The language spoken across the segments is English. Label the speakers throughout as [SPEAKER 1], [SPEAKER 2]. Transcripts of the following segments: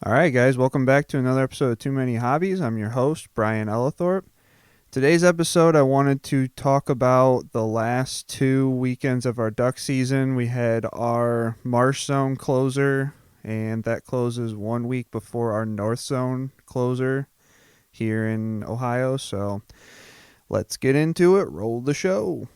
[SPEAKER 1] All right, guys, welcome back to another episode of Too Many Hobbies. I'm your host, Brian Ellithorpe. Today's episode, I wanted to talk about the last 2 weekends of our duck season. We had our Marsh Zone closer, and that closes 1 week before our North Zone closer here in Ohio. So let's get into it. Roll the show.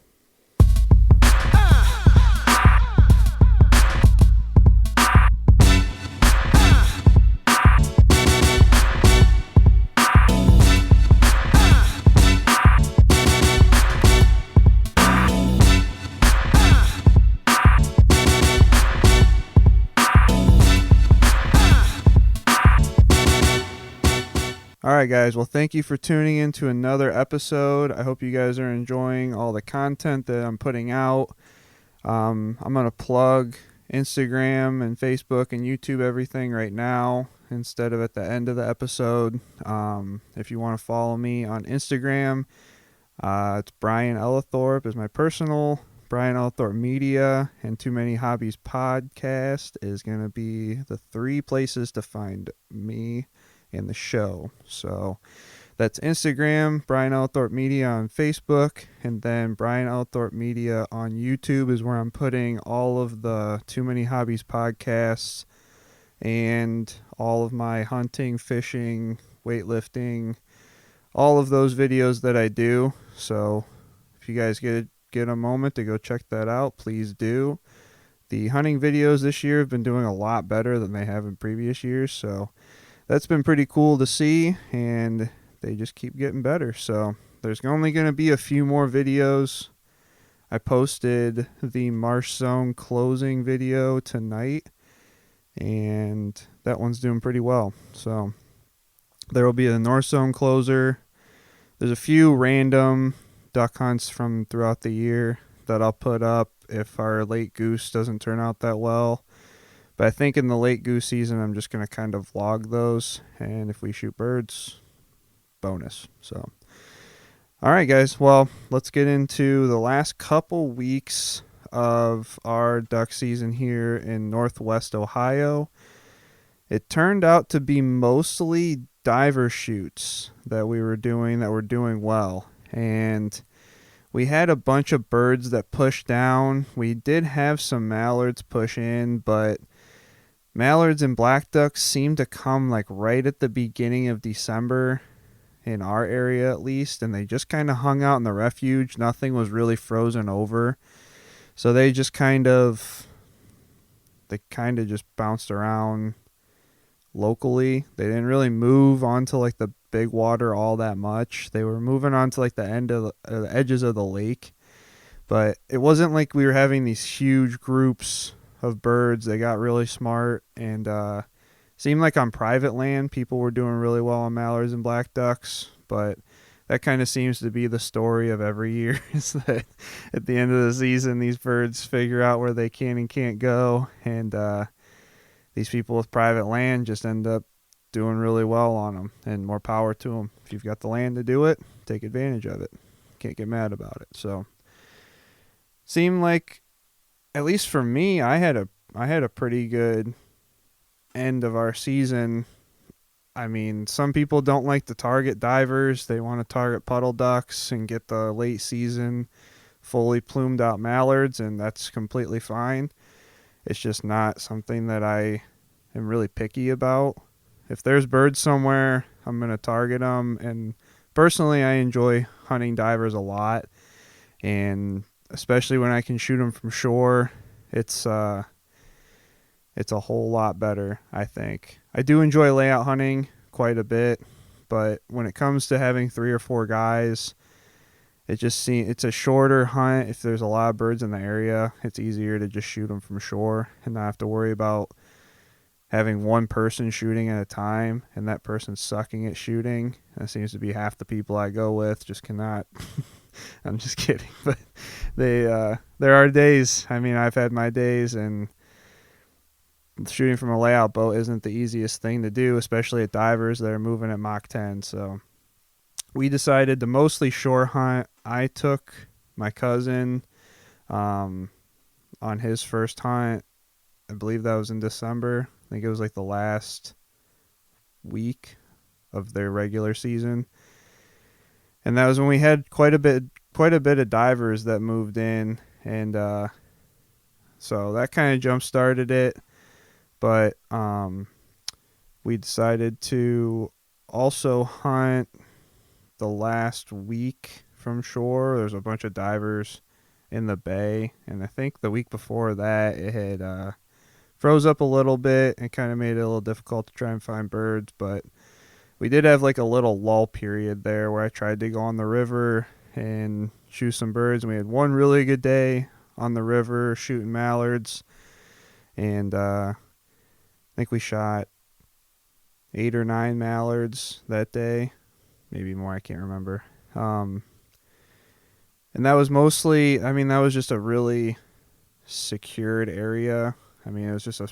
[SPEAKER 1] All right, guys. Well, thank you for tuning in to another episode. I hope you guys are enjoying all the content that I'm putting out. I'm going to plug Instagram and Facebook and YouTube everything right now instead of at the end of the episode. If you want to follow me on Instagram, it's Brian Ellithorpe is my personal. Brian Ellithorpe Media and Too Many Hobbies podcast is going to be the three places to find me in the show. So that's Instagram, Brian Ellithorpe Media on Facebook, and then Brian Ellithorpe Media on YouTube is where I'm putting all of the Too Many Hobbies podcasts and all of my hunting, fishing, weightlifting, all of those videos that I do. So if you guys get a moment to go check that out, please do. The hunting videos this year have been doing a lot better than they have in previous years, so that's been pretty cool to see, and they just keep getting better. So there's only going to be a few more videos. I posted the Marsh Zone closing video tonight, and that one's doing pretty well. So there will be a North Zone closer. There's a few random duck hunts from throughout the year that I'll put up if our late goose doesn't turn out that well. But I think in the late goose season, I'm just going to kind of vlog those. And if we shoot birds, bonus. So, all right, guys. Well, let's get into the last couple weeks of our duck season here in Northwest Ohio. It turned out to be mostly diver shoots that we were doing that were doing well. And we had a bunch of birds that pushed down. We did have some mallards push in, but mallards and black ducks seem to come like right at the beginning of December in our area at least, and they just kind of hung out in the refuge. Nothing was really frozen over. So they kind of just bounced around locally. They didn't really move onto like the big water all that much. They were moving on to like the the edges of the lake, but it wasn't like we were having these huge groups of birds. They got really smart, and seemed like on private land people were doing really well on mallards and black ducks, but that kind of seems to be the story of every year is that at the end of the season these birds figure out where they can and can't go, and these people with private land just end up doing really well on them, and more power to them. If you've got the land to do it, take advantage of it. Can't get mad about it. So seemed like, at least for me, I had a pretty good end of our season. I mean, some people don't like to target divers. They want to target puddle ducks and get the late season fully plumed out mallards, and that's completely fine. It's just not something that I am really picky about. If there's birds somewhere, I'm going to target them. And personally, I enjoy hunting divers a lot, and especially when I can shoot them from shore, it's a whole lot better, I think. I do enjoy layout hunting quite a bit, but when it comes to having 3 or 4 guys, it's a shorter hunt. If there's a lot of birds in the area, it's easier to just shoot them from shore and not have to worry about having one person shooting at a time and that person sucking at shooting. That seems to be half the people I go with. Just cannot. I'm just kidding, but there are days. I mean, I've had my days, and shooting from a layout boat isn't the easiest thing to do, especially at divers that are moving at Mach 10. So we decided to mostly shore hunt. I took my cousin on his first hunt. I believe that was in December. I think it was like the last week of their regular season. And that was when we had quite a bit of divers that moved in, and so that kind of jump started it. But we decided to also hunt the last week from shore. There's a bunch of divers in the bay, and I think the week before that it had froze up a little bit and kind of made it a little difficult to try and find birds. But we did have like a little lull period there where I tried to go on the river and shoot some birds, and we had one really good day on the river shooting mallards, and I think we shot 8 or 9 mallards that day, maybe more, I can't remember. And that was mostly, I mean, that was just a really secured area. I mean, it was just a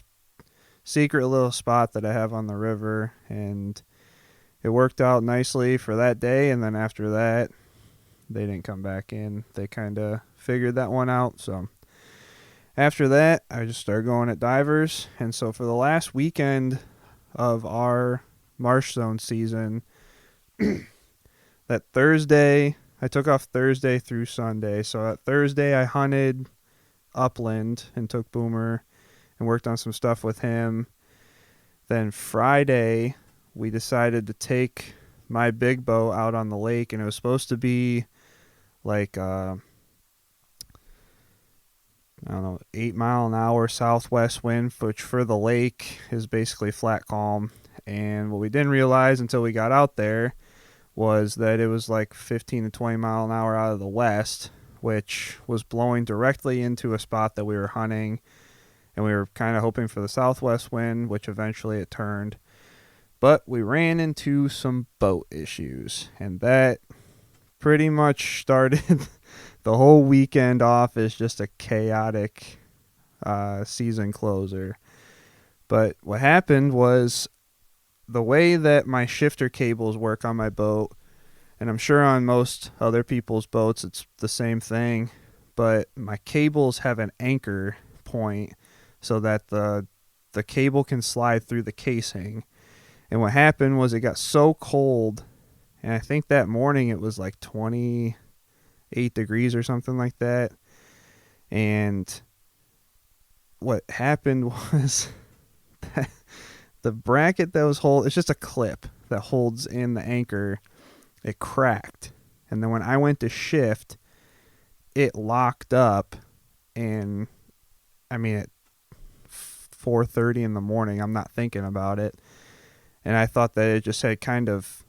[SPEAKER 1] secret little spot that I have on the river, and it worked out nicely for that day. And then after that, they didn't come back in. They kind of figured that one out. So after that, I just started going at divers. And so for the last weekend of our marsh zone season, that Thursday, I took off Thursday through Sunday. So that Thursday, I hunted upland and took Boomer and worked on some stuff with him. Then Friday, we decided to take my big bow out on the lake, and it was supposed to be like I don't know, 8 mile an hour southwest wind, which for the lake is basically flat calm. And what we didn't realize until we got out there was that it was like 15 to 20 mile an hour out of the west, which was blowing directly into a spot that we were hunting. And we were kind of hoping for the southwest wind, which eventually it turned. But we ran into some boat issues, and that pretty much started the whole weekend off as just a chaotic season closer. But what happened was, the way that my shifter cables work on my boat, and I'm sure on most other people's boats it's the same thing, but my cables have an anchor point so that the cable can slide through the casing. And what happened was it got so cold, and I think that morning it was like 28 degrees or something like that. And what happened was that the bracket that was it's just a clip that holds in the anchor, it cracked. And then when I went to shift, it locked up. And I mean, at 4:30 in the morning, I'm not thinking about it. And I thought that it just had kind of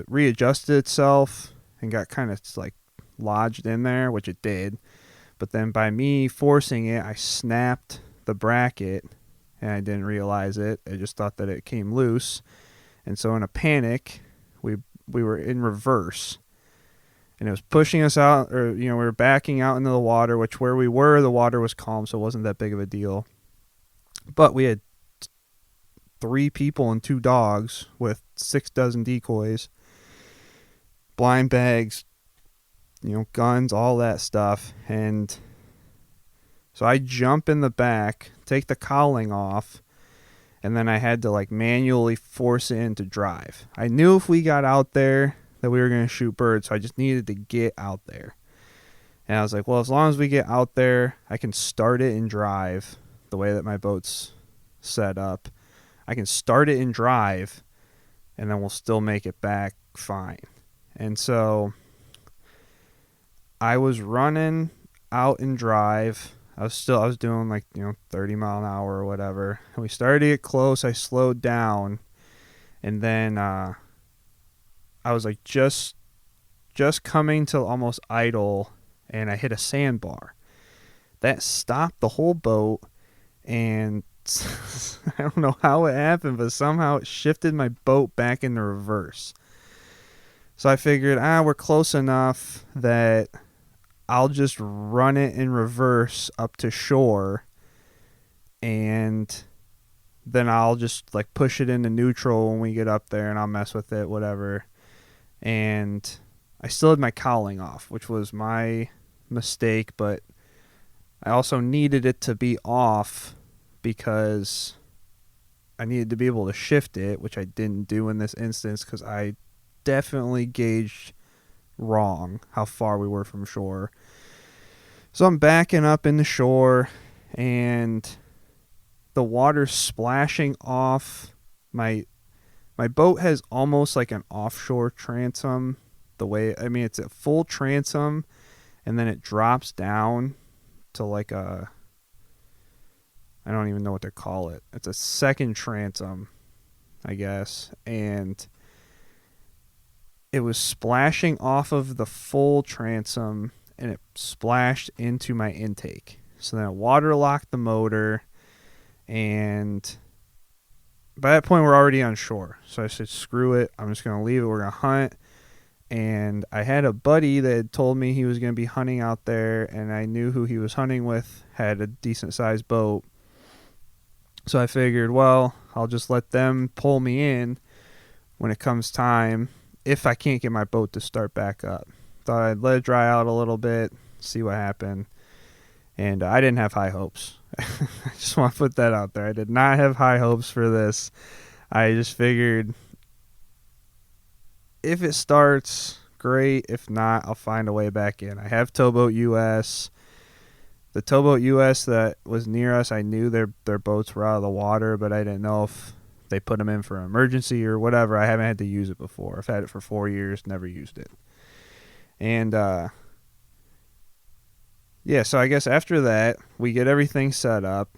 [SPEAKER 1] readjusted itself and got kind of like lodged in there, which it did. But then by me forcing it, I snapped the bracket, and I didn't realize it. I just thought that it came loose. And so in a panic, we were in reverse, and it was pushing us out, or we were backing out into the water, which where we were, the water was calm, so it wasn't that big of a deal. But we had 3 people and 2 dogs with 6 dozen decoys, blind bags, guns, all that stuff. And so I jump in the back, take the cowling off, and then I had to like manually force it in to drive. I knew if we got out there that we were going to shoot birds, so I just needed to get out there. And I was like, well, as long as we get out there, I can start it and drive the way that my boat's set up. I can start it and drive, and then we'll still make it back fine. And so I was running out and drive. I was doing like 30 mile an hour or whatever. And we started to get close. I slowed down, and then I was like just coming to almost idle, and I hit a sandbar. That stopped the whole boat, and I don't know how it happened, but somehow it shifted my boat back into reverse. So I figured, we're close enough that I'll just run it in reverse up to shore, and then I'll just like push it into neutral when we get up there, and I'll mess with it, whatever. And I still had my cowling off, which was my mistake, but I also needed it to be off because I needed to be able to shift it, which I didn't do in this instance because I definitely gauged wrong how far we were from shore. So I'm backing up in the shore, and the water's splashing off my boat. Has almost like an offshore transom. It's a full transom, and then it drops down to like a, I don't even know what to call it. It's a second transom, I guess. And it was splashing off of the full transom, and it splashed into my intake. So then it waterlocked the motor, and by that point we're already on shore. So I said, screw it. I'm just going to leave it. We're going to hunt. And I had a buddy that had told me he was going to be hunting out there, and I knew who he was hunting with had a decent sized boat. So I figured, well, I'll just let them pull me in when it comes time if I can't get my boat to start back up. Thought I'd let it dry out a little bit, see what happened. And I didn't have high hopes. I just want to put that out there. I did not have high hopes for this. I just figured if it starts, great. If not, I'll find a way back in. I have Towboat US. The Towboat US that was near us, I knew their boats were out of the water, but I didn't know if they put them in for an emergency or whatever. I haven't had to use it before. I've had it for 4 years, never used it. And yeah, so I guess after that, we get everything set up.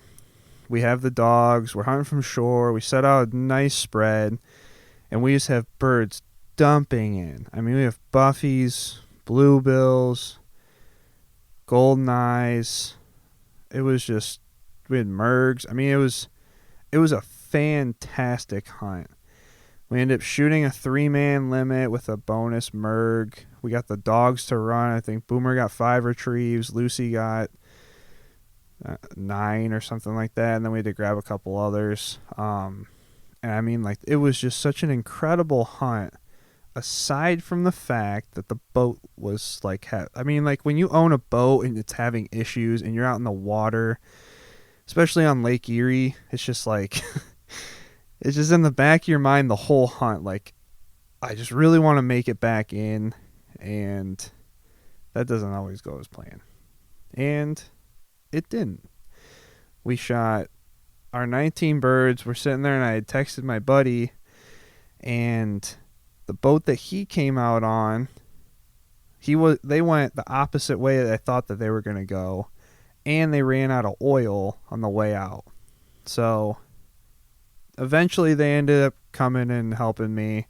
[SPEAKER 1] We have the dogs. We're hunting from shore. We set out a nice spread, and we just have birds dumping in. I mean, we have buffies, bluebills, golden eyes. It was just, we had mergs. I mean, it was a fantastic hunt. We ended up shooting a 3-man limit with a bonus merg. We got the dogs to run. I think Boomer got 5 retrieves. Lucy got 9 or something like that. And then we had to grab a couple others. And I mean, like, it was just such an incredible hunt. Aside from the fact that the boat was like, I mean, like when you own a boat and it's having issues and you're out in the water, especially on Lake Erie, it's just like, it's just in the back of your mind the whole hunt. Like, I just really want to make it back in, and that doesn't always go as planned. And it didn't. We shot our 19 birds. We're sitting there, and I had texted my buddy, and the boat that he came out on, they went the opposite way that I thought that they were going to go, and they ran out of oil on the way out. So eventually they ended up coming and helping me,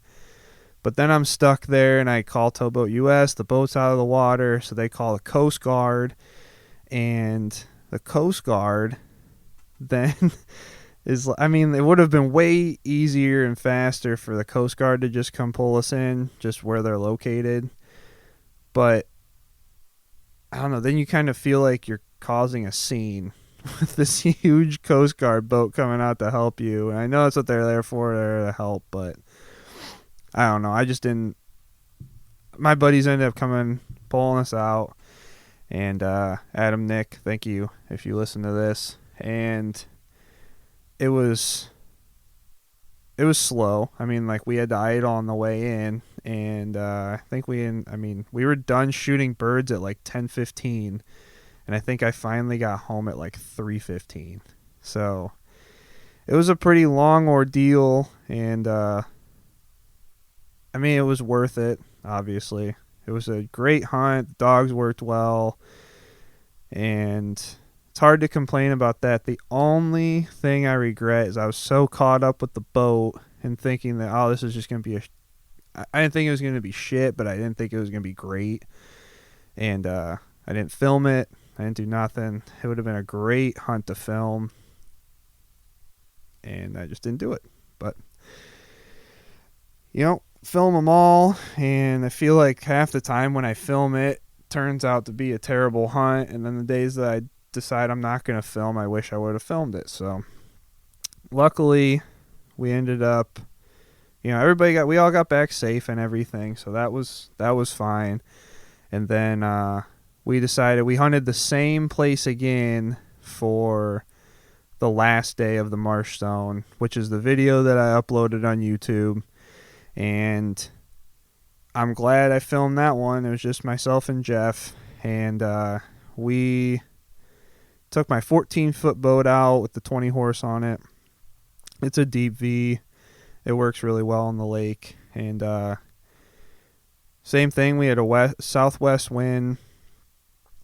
[SPEAKER 1] but then I'm stuck there, and I call Towboat US. The boat's out of the water, so they call the Coast Guard, and the Coast Guard then I mean, it would have been way easier and faster for the Coast Guard to just come pull us in, just where they're located. But I don't know, then you kind of feel like you're causing a scene with this huge Coast Guard boat coming out to help you. And I know that's what they're there for, they're to help, but I don't know. I just didn't. My buddies ended up coming, pulling us out. And Adam, Nick, thank you if you listen to this. And it was slow. I mean, like, we had to idle on the way in, and I think we were done shooting birds at like 10:15, and I think I finally got home at like 3:15. So it was a pretty long ordeal, and I mean, it was worth it. Obviously, it was a great hunt. The dogs worked well, and it's hard to complain about that. The only thing I regret is I was so caught up with the boat and thinking that, oh, this is just going to be I didn't think it was going to be shit, but I didn't think it was going to be great. And I didn't film it. I didn't do nothing. It would have been a great hunt to film, and I just didn't do it. But, you know, film them all, and I feel like half the time when I film it turns out to be a terrible hunt, and then the days that I decide I'm not going to film, I wish I would have filmed it. So luckily we ended up, you know, we all got back safe and everything, so that was fine. And then we decided we hunted the same place again for the last day of the marsh zone, which is the video that I uploaded on YouTube. And I'm glad I filmed that one. It was just myself and Jeff, and we took my 14-foot boat out with the 20 horse on it. It's a deep V. It works really well on the lake. And same thing, we had a southwest wind.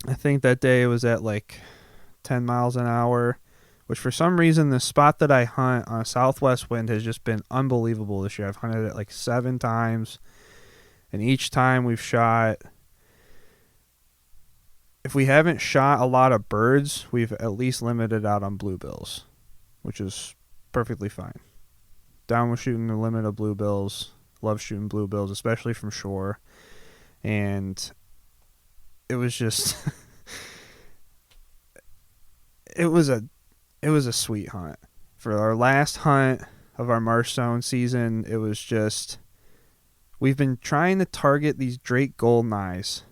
[SPEAKER 1] I think that day it was at like 10 miles an hour, which for some reason the spot that I hunt on a southwest wind has just been unbelievable this year. I've hunted it like 7 times, and each time we've shot, if we haven't shot a lot of birds, we've at least limited out on bluebills, which is perfectly fine. Down with shooting the limit of bluebills. Love shooting bluebills, especially from shore. And it was just it was a sweet hunt. For our last hunt of our marsh zone season, it was just, we've been trying to target these Drake goldeneyes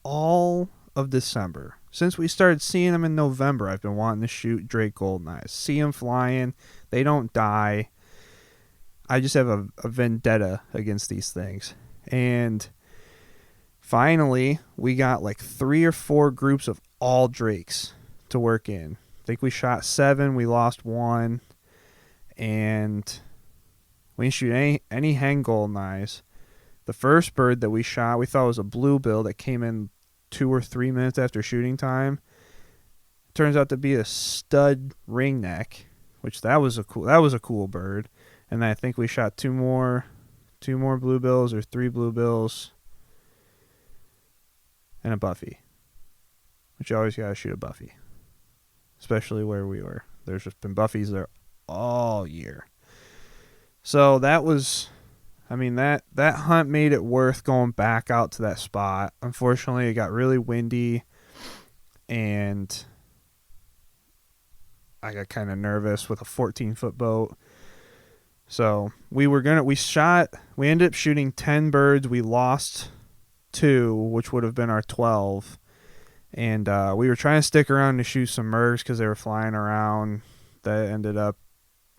[SPEAKER 1] all of December. Since we started seeing them in November, I've been wanting to shoot Drake goldeneyes. See them flying. They don't die. I just have a vendetta against these things. And finally, we got like 3 or 4 groups of all Drakes to work in. I think we shot 7. We lost 1. And we didn't shoot any hen goldeneyes. The first bird that we shot, we thought was a bluebill that came in 2 or 3 minutes after shooting time. Turns out to be a stud ringneck, which that was a cool bird. And then I think we shot 2 more bluebills or 3 bluebills and a buffy, which you always got to shoot a buffy, especially where we were. There's just been buffies there all year. So that was, I mean, that hunt made it worth going back out to that spot. Unfortunately, it got really windy, and I got kind of nervous with a 14-foot boat. So we ended up shooting 10 birds. We lost 2, which would have been our 12. And we were trying to stick around to shoot some mergs because they were flying around. That ended up,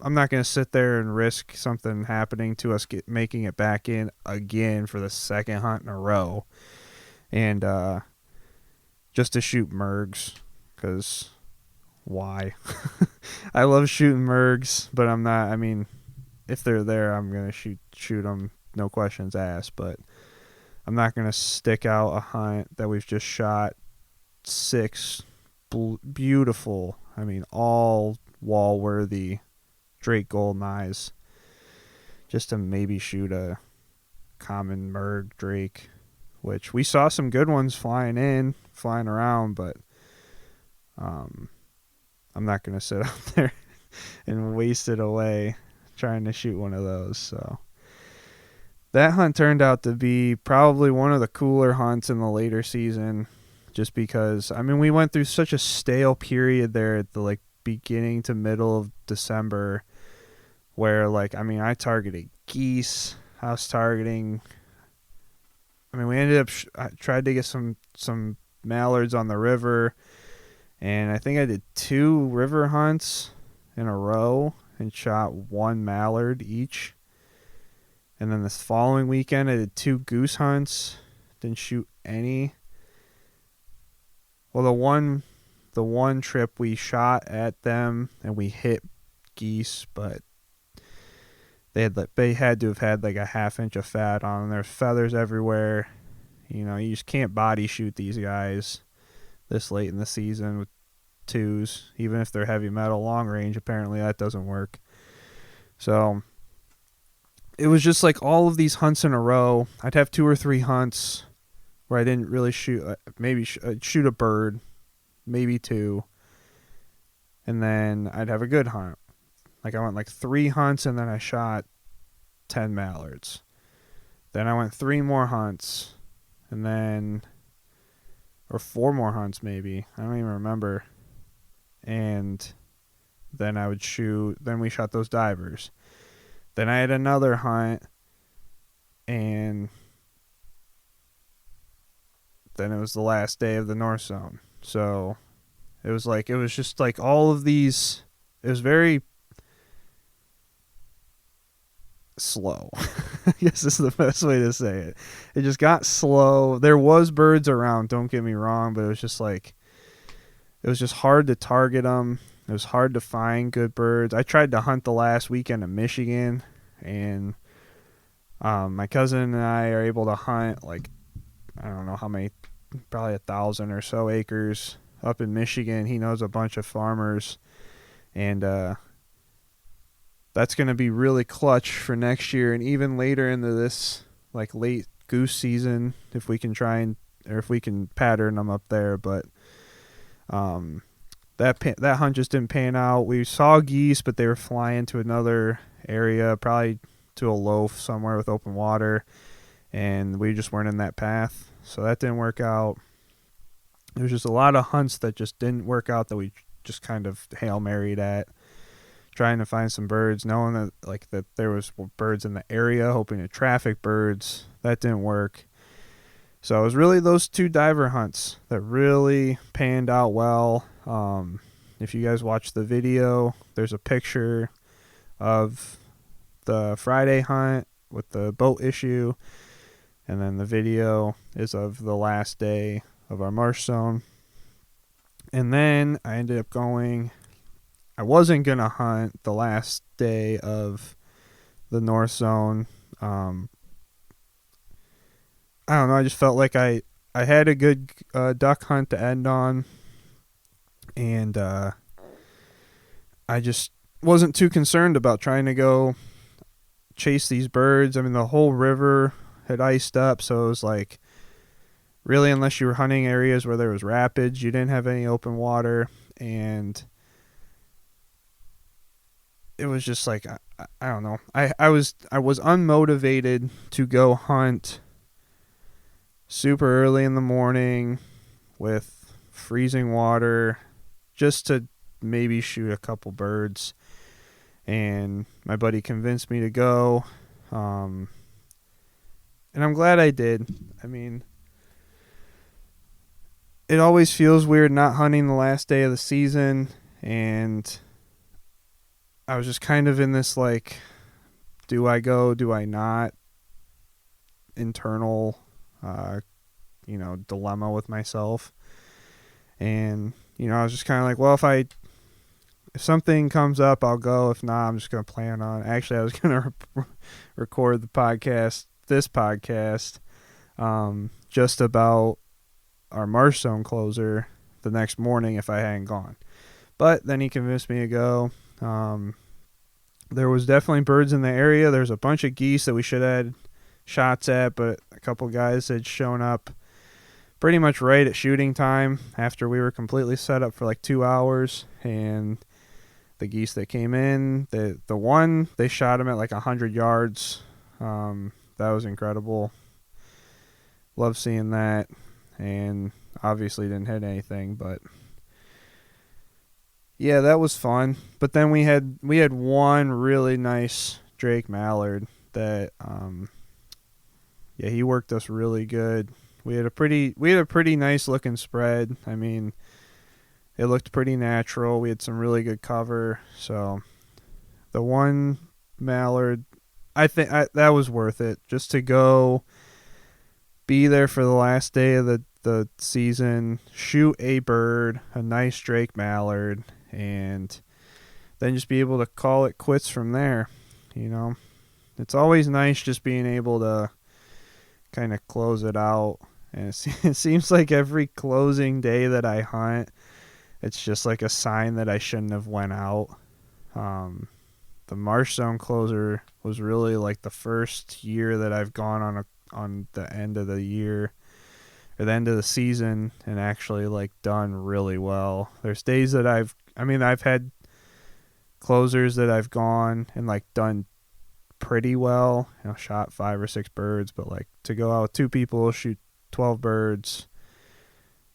[SPEAKER 1] I'm not going to sit there and risk something happening to us making it back in again for the second hunt in a row. And just to shoot mergs, because why? I love shooting mergs, but I'm not, I mean, if they're there, I'm going to shoot them, no questions asked. But I'm not going to stick out a hunt that we've just shot 6 beautiful, I mean, all wall-worthy Drake goldeneyes just to maybe shoot a common merg Drake, which we saw some good ones flying around, but I'm not going to sit out there and waste it away trying to shoot one of those. So that hunt turned out to be probably one of the cooler hunts in the later season, just because, I mean, we went through such a stale period there at the like beginning to middle of December where, like, I mean, I targeted geese. I was targeting, I mean, we ended up I tried to get some mallards on the river, and I think I did 2 river hunts in a row and shot 1 mallard each. And then this following weekend, I did 2 goose hunts. Didn't shoot any. Well, the one trip we shot at them and we hit geese, but they had to have had like a ½ inch of fat on them. There's feathers everywhere. You know, you just can't body shoot these guys this late in the season with 2s, even if they're heavy metal long range. Apparently that doesn't work. So it was just like all of these hunts in a row. I'd have 2 or 3 hunts where I didn't really shoot, maybe shoot a bird, maybe 2, and then I'd have a good hunt. Like I went like 3 hunts and then I shot 10 mallards. Then I went 3 more hunts, and then, or 4 more hunts maybe, I don't even remember. And then I would shoot, then we shot those divers. Then I had another hunt, and then it was the last day of the North Zone. So it was just like all of these it was very slow. I guess is the best way to say it. It just got slow. There was birds around, don't get me wrong, but it was just like, it was just hard to target them. It was hard to find good birds. I tried to hunt the last weekend in Michigan, and my cousin and I are able to hunt like, I don't know how many, probably 1,000 or so acres up in Michigan. He knows a bunch of farmers, and that's going to be really clutch for next year and even later into this like late goose season if we can try and, or if we can pattern them up there. But that hunt just didn't pan out. We saw geese, but they were flying to another area, probably to a loaf somewhere with open water, and we just weren't in that path, so that didn't work out. There's just a lot of hunts that just didn't work out that we just kind of Hail Married at, trying to find some birds, knowing that like that there was birds in the area, hoping to traffic birds. That didn't work. So it was really those 2 diver hunts that really panned out well. If you guys watch the video, there's a picture of the Friday hunt with the boat issue, and then the video is of the last day of our marsh zone. And then I ended up going, I wasn't going to hunt the last day of the North Zone. I don't know, I just felt like I had a good duck hunt to end on, and I just wasn't too concerned about trying to go chase these birds. I mean, the whole river had iced up, so it was like, really, unless you were hunting areas where there was rapids, you didn't have any open water, and it was just like, I don't know. I was unmotivated to go hunt super early in the morning with freezing water just to maybe shoot a couple birds. And my buddy convinced me to go. And I'm glad I did. I mean, it always feels weird not hunting the last day of the season, and I was just kind of in this like, do I go, do I not, internal dilemma with myself. And I was just kind of like, well, if something comes up, I'll go. If not, I'm just going to plan on, actually I was going to record this podcast just about our marsh zone closer the next morning if I hadn't gone. But then he convinced me to go. There was definitely birds in the area. There's a bunch of geese that we should have had shots at, but a couple guys had shown up pretty much right at shooting time after we were completely set up for like 2 hours. And the geese that came in, the one, they shot him at like 100 yards. That was incredible. Love seeing that. And obviously didn't hit anything, but yeah, that was fun. But then we had one really nice Drake mallard that he worked us really good. We had a pretty nice looking spread. I mean, it looked pretty natural. We had some really good cover. So the one mallard, I think that was worth it, just to go be there for the last day of the season, shoot a bird, a nice Drake mallard, and then just be able to call it quits from there. It's always nice just being able to kind of close it out. And it seems like every closing day that I hunt, it's just like a sign that I shouldn't have went out. The marsh zone closer was really like the first year that I've gone on the end of the year or the end of the season and actually like done really well. There's days that I've had closers that I've gone and like done pretty well, shot 5 or 6 birds, but like to go out with 2 people, shoot 12 birds,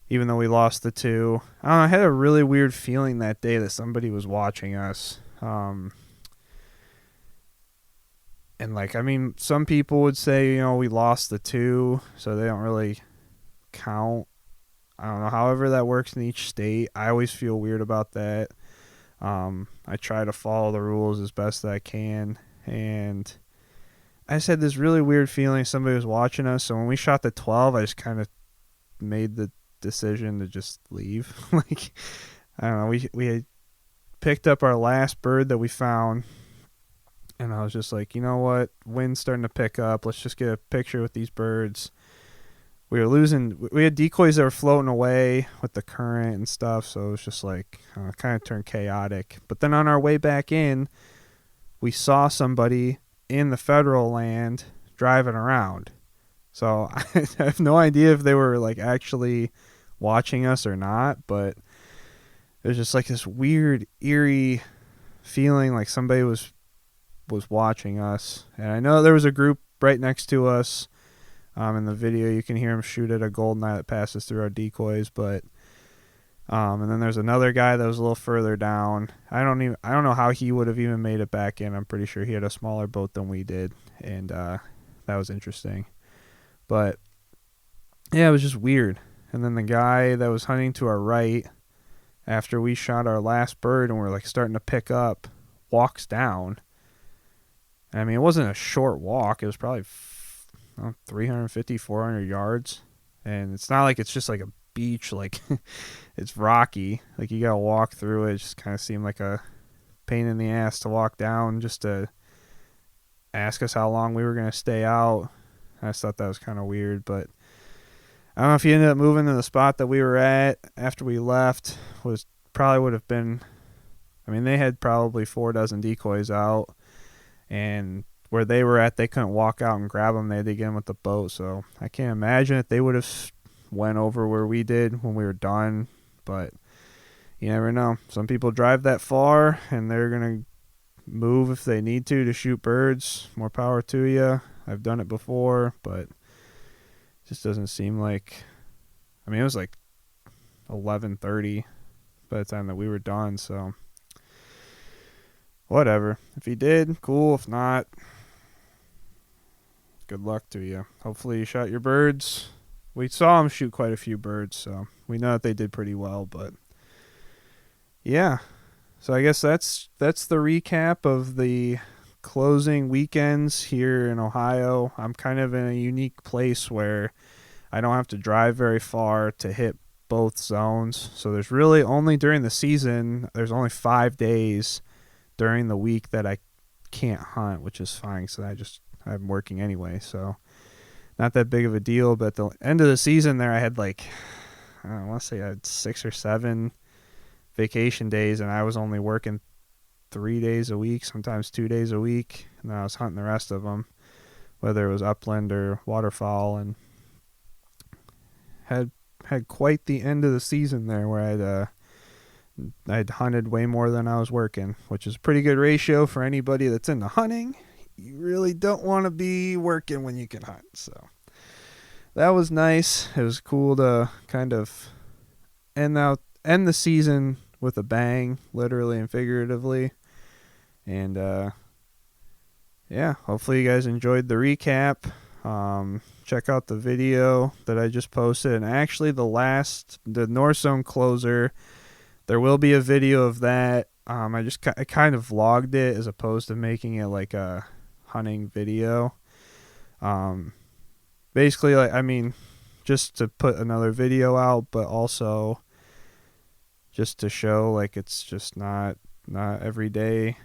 [SPEAKER 1] even though we lost the 2. I don't know, I had a really weird feeling that day that somebody was watching us. And like, some people would say, we lost the 2, so they don't really count. I don't know, however that works in each state. I always feel weird about that. I try to follow the rules as best that I can, and I just had this really weird feeling somebody was watching us. So when we shot the 12, I just kind of made the decision to just leave. Like, I don't know, we had picked up our last bird that we found, and I was just like, you know what, wind's starting to pick up, let's just get a picture with these birds. We had decoys that were floating away with the current and stuff, so it was just like, kind of turned chaotic. But then on our way back in, we saw somebody in the federal land driving around. So I have no idea if they were like actually watching us or not, but it was just like this weird, eerie feeling like somebody was watching us. And I know there was a group right next to us. In the video, you can hear him shoot at a goldeneye that passes through our decoys, but and then there's another guy that was a little further down. I don't know how he would have even made it back in. I'm pretty sure he had a smaller boat than we did, and that was interesting. But yeah, it was just weird. And then the guy that was hunting to our right, after we shot our last bird and we're like starting to pick up, walks down. I mean, it wasn't a short walk. It was probably 350, 400 yards. And it's not like it's just like a beach, like it's rocky. Like you gotta walk through it. It just kind of seemed like a pain in the ass to walk down just to ask us how long we were going to stay out. I just thought that was kind of weird, but I don't know if he ended up moving to the spot that we were at after we left. Would have been, I mean, they had probably 4 dozen decoys out, and where they were at, they couldn't walk out and grab them. They had to get them with the boat, so I can't imagine if they would have went over where we did when we were done, but you never know. Some people drive that far, and they're going to move if they need to shoot birds. More power to you. I've done it before, but it just doesn't seem like, I mean, it was like 11:30 by the time that we were done, so whatever. If he did, cool. If not, good luck to you. Hopefully you shot your birds. We saw him shoot quite a few birds, so we know that they did pretty well, but yeah. So I guess that's the recap of the closing weekends here in Ohio. I'm kind of in a unique place where I don't have to drive very far to hit both zones. So there's really only during the season, there's only 5 days during the week that I can't hunt, which is fine. So I'm working anyway. So not that big of a deal. But at the end of the season there, I had like, I want to say I had 6 or 7 vacation days, and I was only working 3 days a week, sometimes 2 days a week. And then I was hunting the rest of them, whether it was upland or waterfowl, and had quite the end of the season there where I'd hunted way more than I was working, which is a pretty good ratio for anybody that's into hunting. You really don't want to be working when you can hunt. So that was nice. It was cool to kind of end the season with a bang, literally and figuratively. And yeah, hopefully you guys enjoyed the recap. Check out the video that I just posted, and actually the North Zone closer, there will be a video of that. I kind of vlogged it as opposed to making it like a hunting video. Basically, like, I mean, just to put another video out, but also just to show like it's just not every day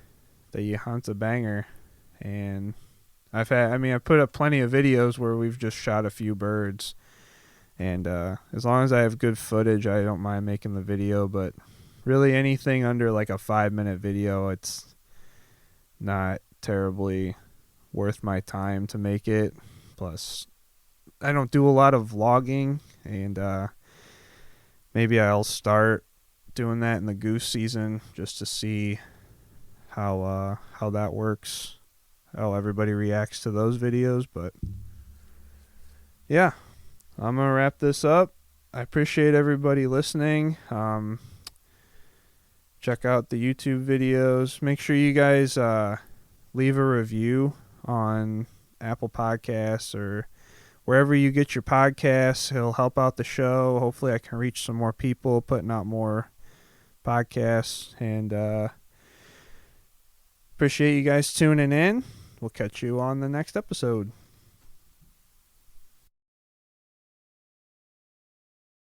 [SPEAKER 1] that you hunt a banger. And I put up plenty of videos where we've just shot a few birds, and as long as I have good footage, I don't mind making the video. But really anything under like a 5-minute video, it's not terribly worth my time to make it. Plus I don't do a lot of vlogging, and maybe I'll start doing that in the goose season just to see how that works, how everybody reacts to those videos. But yeah, I'm gonna wrap this up. I appreciate everybody listening. Check out the YouTube videos. Make sure you guys leave a review on Apple Podcasts or wherever you get your podcasts. It'll help out the show. Hopefully I can reach some more people, putting out more podcast. And appreciate you guys tuning in. We'll catch you on the next episode.